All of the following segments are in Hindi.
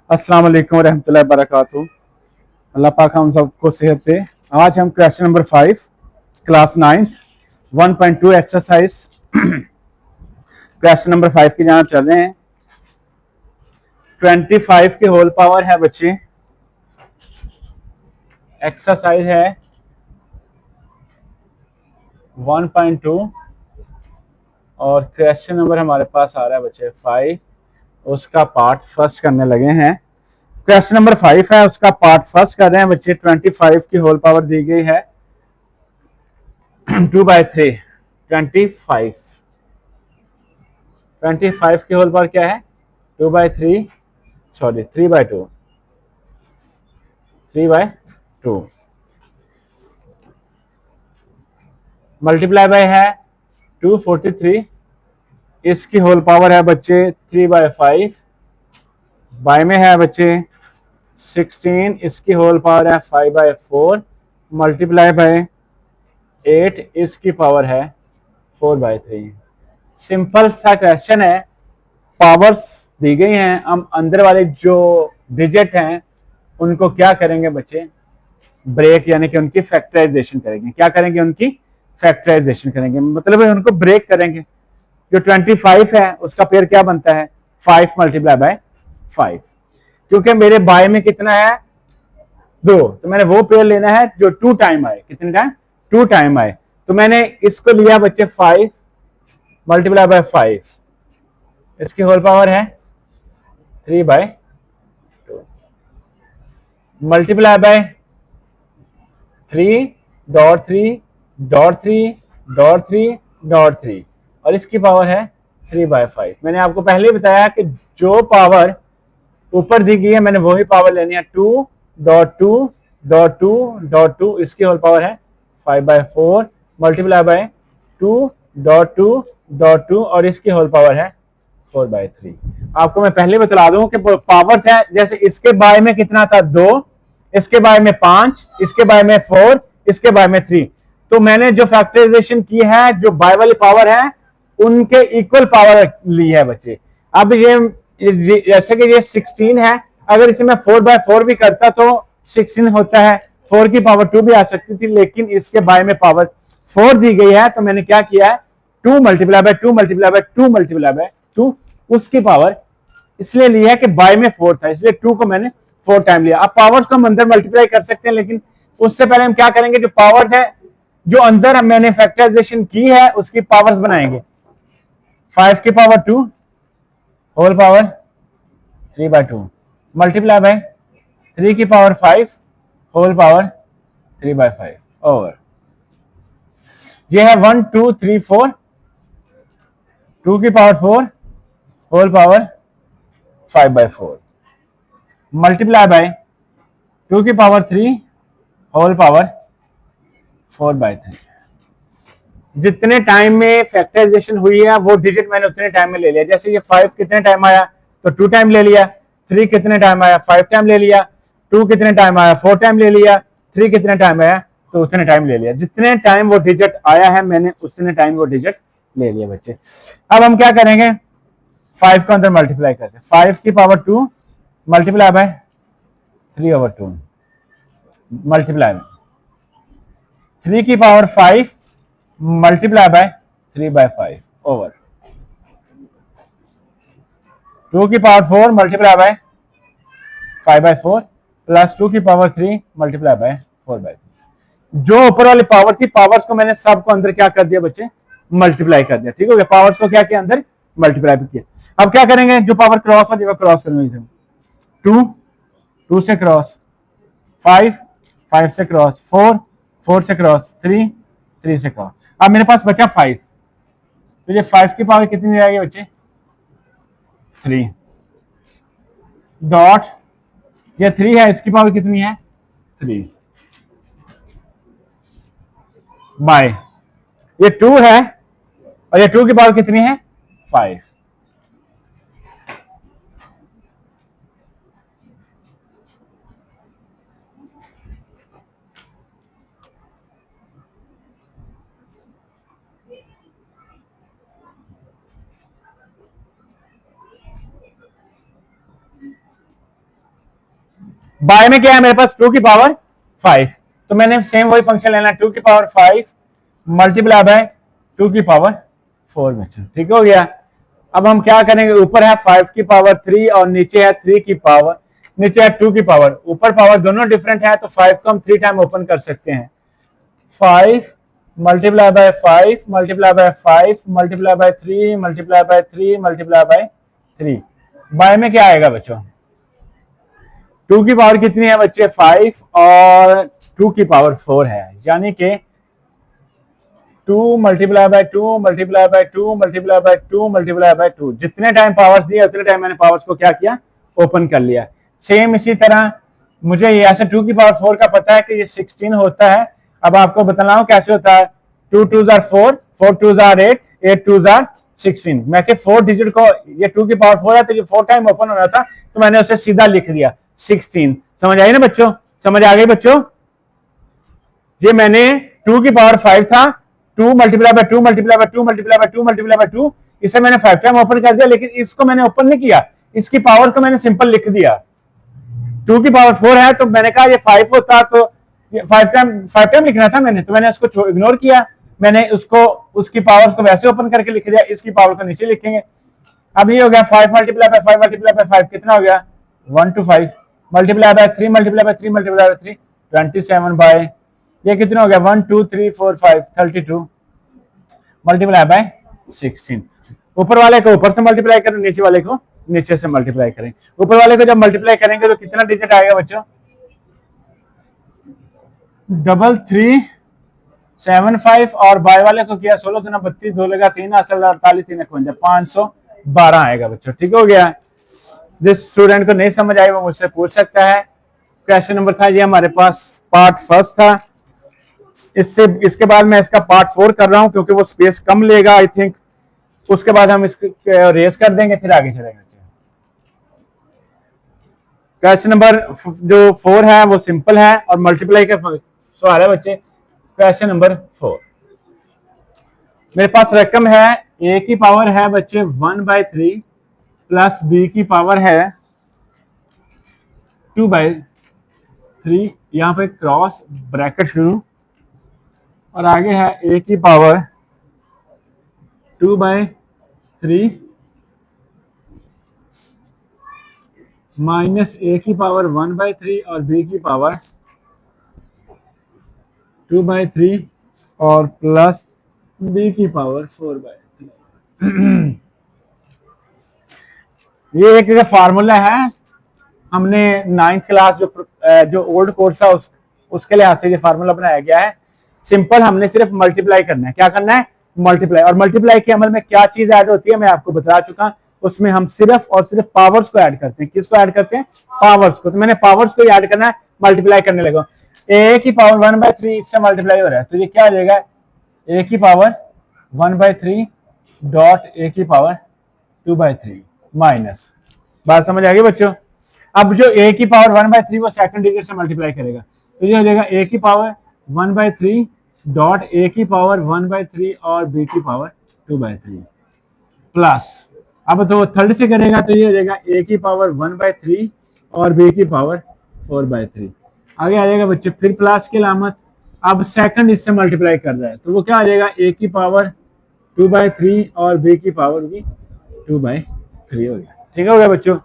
अस्सलाम वालेकुम रहमतुल्लाहि वबरकातुहू। अल्लाह पाक हम सबको सेहत दे। आज हम question number 5 class 9 1.2 exercise question number 5 की जाना चल रहे हैं। 25 के होल पावर है बच्चे, एक्सरसाइज है 1.2 और क्वेश्चन नंबर हमारे पास आ रहा है बच्चे 5। उसका पार्ट फर्स्ट करने लगे हैं। क्वेश्चन नंबर 5 है, उसका पार्ट फर्स्ट कर रहे हैं बच्चे। 25 की होल पावर दी गई है 2/3। 25 की होल पावर क्या है? 2/3, सॉरी 3/2, 3/2 मल्टीप्लाई बाय है 243। इसकी होल पावर है बच्चे 3/5। बाय में है बच्चे 16। इसकी होल पावर है 5/4 मल्टीप्लाई बाय 8। इसकी पावर है 4/3। सिंपल सा क्वेश्चन है। पावर्स दी गई हैं, हम अंदर वाले जो डिजिट हैं उनको क्या करेंगे बच्चे? ब्रेक, यानी कि उनकी फैक्टराइजेशन करेंगे। क्या करेंगे? उनकी फैक्टराइजेशन करेंगे, मतलब उनको ब्रेक करेंगे। जो 25 है उसका पेयर क्या बनता है? 5 मल्टीप्लाई बाय 5। क्योंकि मेरे बाय में कितना है? 2, तो मैंने वो पेयर लेना है जो 2 टाइम आए। कितने टाइम? 2 टाइम आए। तो मैंने इसको लिया बच्चे 5 मल्टीप्लाई बाय 5। इसकी होल पावर है 3/2 मल्टीप्लाई बाय 3.3.3.3.3 और इसकी पावर है 3/5। मैंने आपको पहले ही बताया कि जो पावर ऊपर दी गई है मैंने वही पावर लेनी है। 2.2.2.2, इसकी होल पावर है 5/4 मल्टीप्लाई बाय 2.2.2 और इसकी होल पावर है 4/3। आपको मैं पहले बता दूं कि पावर्स है, जैसे इसके बाय में कितना था? 2, इसके बाय में 5, इसके बाय में 4, इसके बाय में 3। तो मैंने जो फैक्टराइजेशन की है, जो बाय वाली पावर है उनके इक्वल पावर ली है बच्चे। अब ये जैसे कि ये 16 है, अगर इसे मैं 4/4 भी करता तो 16 होता है। 4 की पावर 2 भी आ सकती थी, लेकिन इसके बाय में पावर 4 दी गई है तो मैंने क्या किया है? 2 multiply by 2 multiply by 2 multiply by 2 उसकी पावर इसलिए ली है कि बाय में 4 था, इसलिए 2 को मैंने 4 टाइम लिया। अब पावर्स को हम अंदर मल्टीप्लाई कर सकते हैं, लेकिन उससे पहले हम क्या करेंगे? जो पावर्स है जो अंदर मैंने फैक्टराइजेशन की है उसकी पावर्स बनाएंगे। 5 की power 2 whole power 3/2 multiply by 3 की पावर 5 होल पावर 3/5 ओवर ये है 1 2 3 4 2 की power 4 whole power 5/4 multiply by 2 की पावर 3 होल पावर 4/3। जितने टाइम में फैक्टराइजेशन हुई है वो डिजिट मैंने उतने टाइम में ले लिया। जैसे ये 5 कितने टाइम आया तो 2 टाइम ले लिया। 3 कितने टाइम आया? 5 टाइम ले लिया। 2 कितने टाइम आया? 4 टाइम ले लिया। 3 कितने टाइम आया? तो उतने टाइम ले लिया। जितने टाइम वो डिजिट आया है मैंने उतने टाइम वो डिजिट ले लिया बच्चे। अब हम क्या करेंगे? 5 को अंदर मल्टीप्लाई करते हैं। 5 की पावर 2 मल्टीप्लाई बाय 3/2 मल्टीप्लाई 3 की पावर 5 मल्टीप्लाई बाय 3/5 ओवर 2 की पावर 4 मल्टीप्लाई बाय 5/4 प्लस 2 की पावर 3 मल्टीप्लाई बाय 4/3। जो ऊपर वाली पावर थी, पावर्स को मैंने सबको अंदर क्या कर दिया बच्चे? मल्टीप्लाई कर दिया। ठीक हो गया? पावर्स को क्या किया? अंदर मल्टीप्लाई भी किया। अब क्या करेंगे? जो पावर क्रॉस हो जाएगा क्रॉस करेंगे। 2 2 से क्रॉस, 5 5 से क्रॉस, 4 4 से क्रॉस, 3 3 से क्रॉस। अब मेरे पास बचा 5। तो ये 5 की पावर कितनी आएगी बच्चे? 3 डॉट ये 3 है, इसकी पावर कितनी है? 3 बाय ये 2 है और ये 2 की पावर कितनी है? 5। बाय में क्या है मेरे पास 2 की पावर 5, तो मैंने सेम वही फंक्शन लेना 2 की पावर 5 मल्टीप्लाई बाय 2 की पावर 4 बच्चों, ठीक हो गया। अब हम क्या करेंगे, ऊपर है 5 की पावर 3 और नीचे है 3 की पावर, नीचे है 2 की पावर, ऊपर पावर दोनों डिफरेंट है तो 5 को हम 3 टाइम ओपन कर सकते हैं। 5 multiply by 5 multiply by 5 multiply by 3 multiply by 3 multiply by 3, by में क्या आएगा बच्चों, 2 की पावर कितनी है बच्चे 5 और 2 की पावर 4 है, यानी कि 2 multiply by 2 multiply by 2 multiply by 2 multiply by 2, जितने टाइम पावर्स दिए उतने टाइम मैंने पावर्स को क्या किया, ओपन कर लिया। सेम इसी तरह मुझे ये ऐसे 2 की पावर 4 का पता है कि ये 16 होता है। अब आपको बताना हूं कैसे होता है, 2 2s are 4, 4 2s are 8, 8 2s are 16। मैं के 4 डिजिट को, ये 2 की पावर 4 है तो ये 4 टाइम ओपन होना था तो मैंने उसे सीधा लिख दिया 16। समझ आई ना बच्चों, समझ आ गई बच्चों। ये मैंने 2 की पावर 5 था, 2 multiply by 2 multiply by 2 multiply by 2 multiply by 2, इसे मैंने 5 टाइम ओपन कर दिया, लेकिन इसको मैंने ओपन नहीं किया, इसकी पावर को मैंने सिंपल लिख दिया। 2 की पावर 4 है तो मैंने कहा ये 5 होता तो 5 टाइम लिखना था मैंने, तो मैंने उसको इग्नोर किया, मैंने उसको उसकी पावर को वैसे ओपन करके लिख दिया, इसकी पावर को नीचे लिखेंगे। अब ये हो गया 5 मल्टीप्लाई बाय 5 मल्टीप्लाई बाय 5 कितना हो गया 1 to 5 multiply by 3 multiply by 3 multiply by 3 27 by ये कितना हो गया 1 2 3 4 5 32 मल्टीप्लाई बाय 16। ऊपर वाले को ऊपर से मल्टीप्लाई करें, नीचे वाले को नीचे से मल्टीप्लाई करें। ऊपर वाले को जब मल्टीप्लाई करेंगे तो कितना डिजिट आएगा बच्चों 3375 और बाय वाले को किया 16 गुना 32 2 लगा 3 असल 48 3 51 512 आएगा बच्चों, ठीक हो गया। जिस स्टूडेंट को नहीं समझ आई वो मुझसे पूछ सकता है। क्वेश्चन नंबर था ये हमारे पास पार्ट फर्स्ट था, इसके बाद मैं इसका पार्ट 4 कर रहा हूं क्योंकि वो स्पेस कम लेगा आई थिंक, उसके बाद हम इसको रेस कर देंगे फिर आगे चलेंगे। क्वेश्चन नंबर जो 4 है वो सिंपल है और मल्टीप्लाई का सवाल है बच्चे। क्वेश्चन नंबर 4 मेरे पास रकम है a की पावर है बच्चे 1/3 प्लस b की पावर है 2/3, यहां पे क्रॉस ब्रैकेट शुरू और आगे है a की पावर 2/3 माइनस a की पावर 1/3 और b की पावर 2/3 और प्लस b की पावर 4/3। ये एक फार्मूला है, हमने 9th क्लास जो ओल्ड कोर्स था उसके लिहाज से ये फार्मूला बनाया गया है। सिंपल हमने सिर्फ मल्टीप्लाई करना है, क्या करना है मल्टीप्लाई, और मल्टीप्लाई के अमल में क्या चीज ऐड होती है मैं आपको बता चुका, उसमें हम सिर्फ और सिर्फ पावर्स को ऐड करते हैं। किसको ऐड करते हैं पावर्स को, तो मैंने पावर्स को ऐड करना है, मल्टीप्लाई करने लगा। a की पावर 1/3 इससे मल्टीप्लाई हो रहा है तो ये क्या आ जाएगा a की पावर 1/3 डॉट a की पावर 2/3 माइनस, बात समझ आ गई बच्चों। अब जो a की पावर 1/3 वो सेकंड डिजिट से मल्टीप्लाई करेगा तो ये हो जाएगा a की पावर 1/3 डॉट a की पावर 1/3 और b की पावर 2/3 प्लस, अब तो थर्ड से करेगा तो ये हो जाएगा a की पावर 1/3 और b की पावर 4/3, आगे आ जाएगा बच्चे फिर प्लस की अलामत। अब सेकंड इससे मल्टीप्लाई कर रहा है तो वो क्या आ जाएगा a की पावर 2/3 और b की पावर भी 2/3 हो गया, ठीक हो गया बच्चों।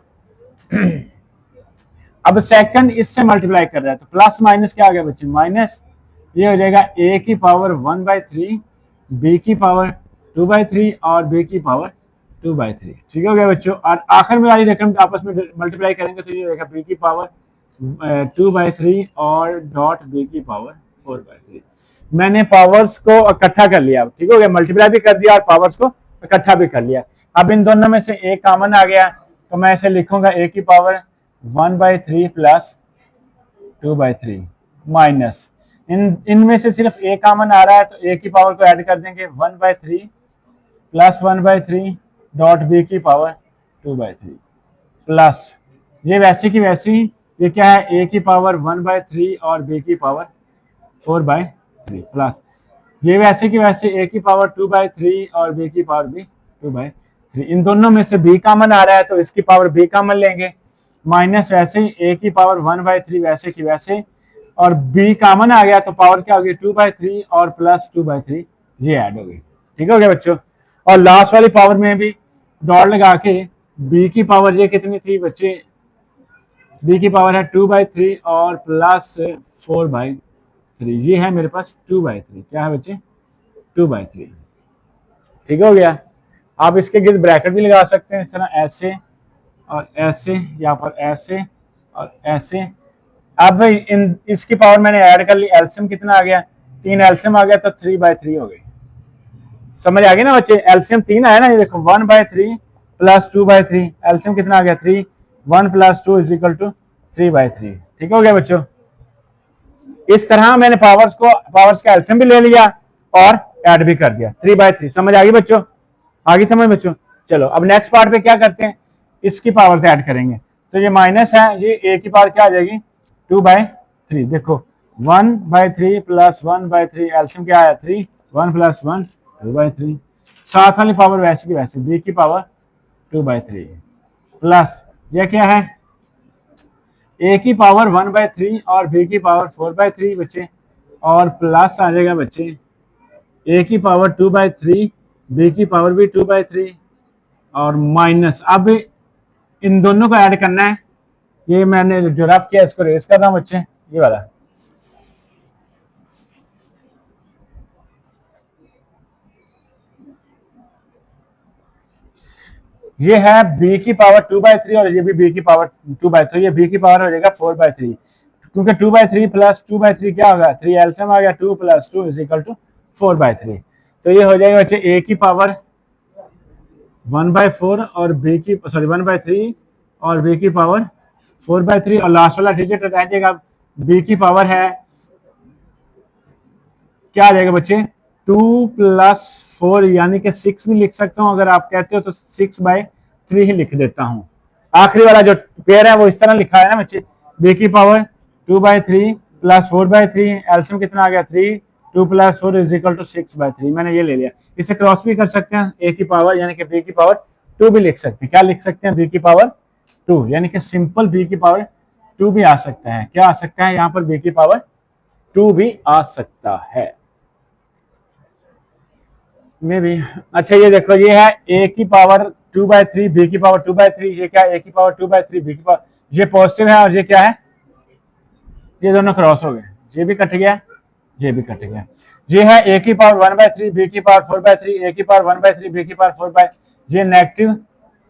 अब सेकंड इससे मल्टीप्लाई कर रहा है तो प्लस माइनस क्या आ गया बच्चे माइनस, ये हो जाएगा a की पावर 1/3 b की पावर 2/3 और b की पावर 2/3, ठीक हो गया बच्चों। और आखिर में वाली रकम आपस में मल्टीप्लाई करेंगे तो ये हो जाएगा b की पावर 2/3 और डॉट b की पावर 4/3। मैंने पावर्स को इकट्ठा कर लिया, ठीक हो गया, मल्टीप्लाई भी कर दिया और पावर्स को इकट्ठा भी कर लिया। अब इन दोनों में से एक कॉमन आ गया तो मैं इसे लिखूंगा a की पावर 1/3 प्लस 2/3 माइनस, इनमें से सिर्फ a कॉमन आ रहा है तो a की पावर को ऐड कर देंगे 1/3 प्लस 1/3 डॉट b की पावर 2/3 प्लस ये वैसी की वैसी, ये क्या है a की पावर 1/3 और b की पावर 4/3 प्लस ये वैसे की वैसे a की पावर 2/3 और b की पावर भी 2/3। इन दोनों में से b कॉमन आ रहा है तो इसकी पावर b कॉमन लेंगे माइनस वैसे ही a की पावर 1/3 वैसे की वैसे, और b कॉमन आ गया तो पावर क्या होगी 2/3 और प्लस 2/3 ये ऐड हो गई। ठीक हो गया बच्चों। और लास्ट वाली पावर में भी डॉट लगा के b की पावर ये कितनी थी बच्चे, b की पावर है 2/3 और प्लस 4/3, ये है मेरे पास 2/3। क्या है बच्चे 2/3। ठीक हो गया। आप इसके गिर्द ब्रैकेट भी लगा सकते हैं इस तरह, ऐसे और ऐसे, यहाँ पर ऐसे और ऐसे। अब इन इसकी पावर मैंने ऐड कर ली, एलसीएम कितना आ गया 3, एलसीएम आ गया तो 3/3 हो गई। समझ आ गई ना बच्चे, एलसीएम 3 आया ना, ये देखो 1/3 प्लस 2/3, एलसीएम कितना आ गया 3, 1 प्लस 2 इज इक्वल टू 3/3। ठीक हो गया बच्चों। इस तरह मैंने पावर्स का एलसीएम भी ले लिया और ऐड भी कर दिया 3/3। समझ आ गई बच्चों, आगे समझ बच्चों। चलो अब नेक्स्ट पार्ट पे क्या करते हैं, इसकी पावर से ऐड करेंगे। तो ये माइनस है, ये a की पावर क्या आ जाएगी 2/3। देखो 1/3 प्लस 1/3, एलसीएम क्या आया 3, 1 प्लस 1 2/3। साथ वाली पावर वैसे की वैसे, b की पावर 2/3 प्लस ये क्या है a की पावर 1/3 और b की पावर 4/3 बच्चे, और प्लस आ जाएगा बच्चे a की पावर 2/3, b की पावर भी 2/3 और माइनस। अब इन दोनों को ऐड करना है, ये मैंने जो रफ किया इसको रेस कर रहा हूं बच्चे, ये वाला। ये है b की पावर 2/3 और ये भी b की पावर 2/3, ये b की पावर हो जाएगा 4/3, क्योंकि 2/3 प्लस 2/3 क्या होगा 3, एलसीएम आ गया 2 प्लस 2 इज इक्वल टू 4/3। तो ये हो जाएगा बच्चे a की पावर 1/4 और b की 1/3 और b की पावर 4/3, और लास्ट वाला डिजिट रह जाएगा b की पावर है क्या आ जाएगा बच्चे 2 प्लस 4, यानी कि 6 भी लिख सकता हूं, अगर आप कहते हो तो 6/3 ही लिख देता हूं। आखिरी वाला जो पेयर है वो इस तरह लिखा है ना बच्चे, b की पावर 2/3 प्लस 4/3, एलसीएम कितना आ गया 3, 2 प्लस 4 इज इक्वल टू 6/3। मैंने ये ले लिया। इसे क्रॉस भी कर सकते हैं, a की पावर यानी कि b की पावर 2 भी लिख सकते हैं। क्या लिख सकते हैं b की पावर 2, यानी कि सिंपल b की पावर 2 भी आ सकता है। क्या आ सकता है यहाँ पर b की पावर 2 भी आ सकता है में भी। अच्छा ये देखो, ये है a की पावर 2/3, b की पावर 2/3, ये क्या a की पावर 2/3, b की पावर, ये पॉजिटिव है और ये क्या है, ये दोनों क्रॉस हो गए, ये भी कट गया, ये भी कट गया। ये है a की पावर 1/3, b की पावर 4/3, a की पावर 1/3, b की पावर 4/3, ये नेगेटिव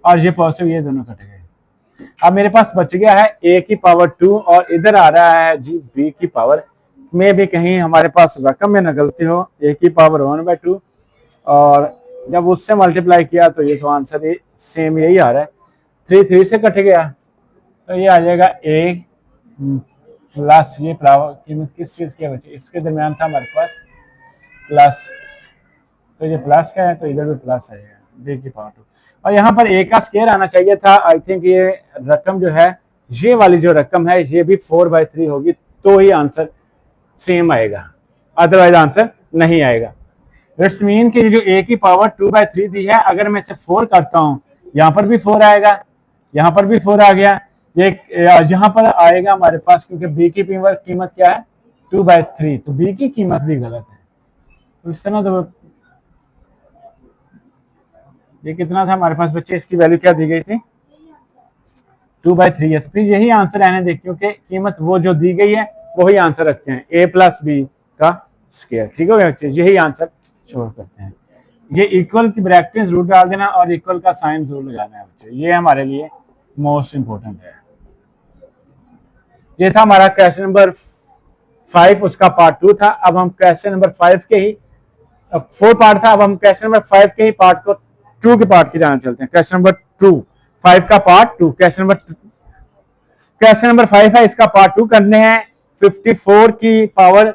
और ये पॉजिटिव, ये दोनों कट गए। अब मेरे पास बच गया है a की पावर 2 और इधर आ रहा है जी b की पावर में भी कहीं हमारे पास रकम में न गलती हो, a की पावर 1/2 और जब उससे मल्टीप्लाई किया तो ये तो आंसर ये सेम यही आ रहा है, 3 से कट गया तो ये आ जाएगा a प्लस ये कीमत किस चीज की है बच्चे, इसके दरमियान था हमारे पास प्लस, तो ये प्लस का है तो इधर भी प्लस आएगा b की पावर 2, और यहाँ पर a का स्क्वायर आना चाहिए था। आई थिंक ये रकम जो है, ये वाली जो रकम है ये भी 4/3 होगी तो ही आंसर सेम आएगा, अदरवाइज आंसर नहीं आएगा। इट्स मीन कि जो a की पावर 2/3 दी है, अगर मैं इसे 4 करता हूं, यहां पर भी 4 आएगा, यहां पर भी 4 आ गया, ये यहां पर आएगा हमारे पास, क्योंकि b की कीमत क्या है 2/3, तो b की कीमत भी गलत है। तो इस तरह तो ये कितना था हमारे पास बच्चे, इसकी वैल्यू क्या दी गई थी 2/3 है, तो फिर यही आंसर रहने दे, क्योंकि कीमत वो जो दी गई है वही आंसर रखते हैं, a प्लस b का स्क्वायर। ठीक हो गया बच्चे, यही आंसर शो करते हैं। ये इक्वल की ब्रैकेट जरूर डाल देना और इक्वल का साइन जरूर लगाना है बच्चे, ये हमारे लिए मोस्ट इंपोर्टेंट है। ये था हमारा क्वेश्चन नंबर 5, उसका पार्ट 2 था। अब हम क्वेश्चन नंबर 5 के ही 4 पार्ट था, अब हम क्वेश्चन नंबर 5 के ही पार्ट को 2 के पार्ट की जाना चलते हैं। क्वेश्चन नंबर 2, 5 का पार्ट 2, क्वेश्चन नंबर 5 है, इसका पार्ट 2 करने हैं। 54 की पावर